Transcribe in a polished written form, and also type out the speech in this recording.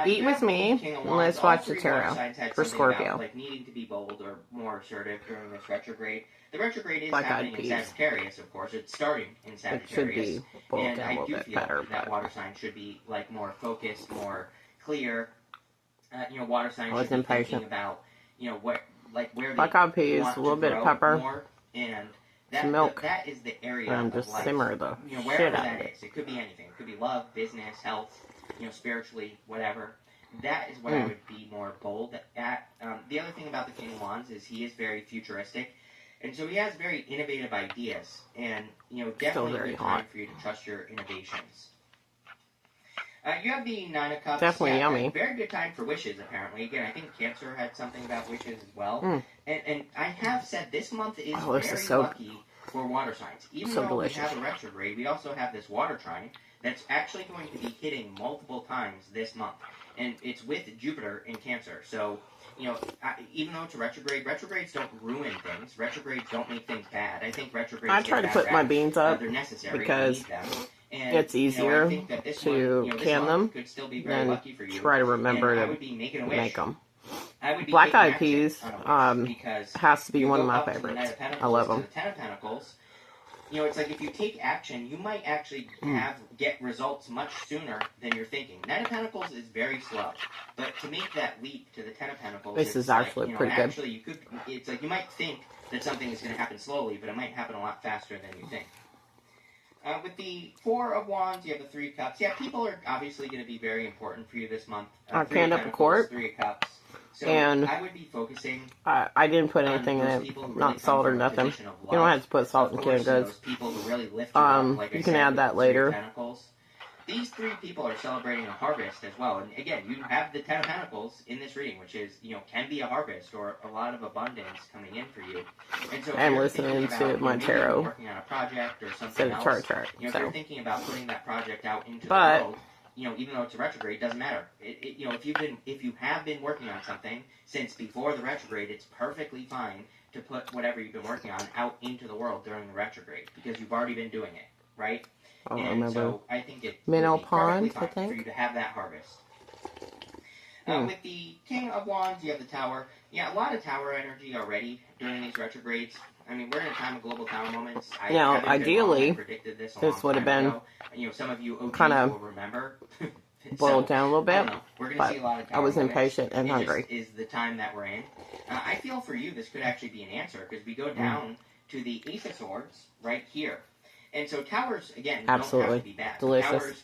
Eat with me, King of and Wands. let's All watch the three water tarot signs had for something about, Scorpio. like, needing to be bold or more assertive during this retrograde. The retrograde is Black-eyed happening in peas. Sagittarius, of course. It's starting in It should Sagittarius. be boiled And down a I little do bit feel better, that but water signs should be, like, more focused, more clear. Water signs I was should be impatient. thinking about, where they Black-eyed peas, want a little to bit of grow pepper, more, and some milk, that is the area and of just life. simmer the Wherever shit out that of it. is. It could be anything. It could be love, business, health, spiritually, whatever. That is what I would be more bold at. The other thing about the King of Wands is he is very futuristic, and so he has very innovative ideas, and definitely a good time for you to trust your innovations. You have the Nine of Cups. Definitely yummy. Very good time for wishes, apparently. Again, I think Cancer had something about wishes as well. And I have said this month is very lucky for water signs. Even though we have a retrograde, we also have this water trine that's actually going to be hitting multiple times this month. And it's with Jupiter in Cancer. So, even though it's a retrograde, retrogrades don't ruin things. Retrogrades don't make things bad. I think retrogrades I try to put my beans up they're necessary because and, it's easier I think that this to month, can them could still be very than lucky for you. try to remember and I to would be making a wish. make them. I would be Black-eyed taking peas because has to be one of go my up to the favorites. Knight of Pentacles, I love to them. the Ten of Pentacles. It's like if you take action, you might actually get results much sooner than you're thinking. Knight of Pentacles is very slow, but to make that leap to the Ten of Pentacles, This is actually pretty good. Actually, it's like you might think that something is going to happen slowly, but it might happen a lot faster than you think. With the Four of Wands, you have the Three of Cups. Yeah, people are obviously going to be very important for you this month. Canned up a quart. Three of Cups. So and I would be focusing. I didn't put anything in it, not salt or nothing. You don't have to put salt in canned goods. You can add that later. These three people are celebrating a harvest as well. And again, you have the Ten of Pentacles in this reading, which is, can be a harvest or a lot of abundance coming in for you. And so I'm listening to my tarot working on a project or something instead of chart. if you're thinking about putting that project out into the world, even though it's a retrograde, it doesn't matter. If you have been working on something since before the retrograde, it's perfectly fine to put whatever you've been working on out into the world during the retrograde because you've already been doing it, right? So I think it would be perfectly fine for you to have that harvest. With the King of Wands, you have the Tower. Yeah, a lot of Tower energy already during these retrogrades. I mean, we're in a time of global Tower moments. Now, ideally, this would have been some of you OGs kind of will remember. boiled down a little bit, we're but see a lot of I was moments. impatient and hungry. Is the time that we're in. I feel for you this could actually be an answer because we go down to the Ace of Swords right here. And so towers, again, absolutely don't have to be bad. delicious. Towers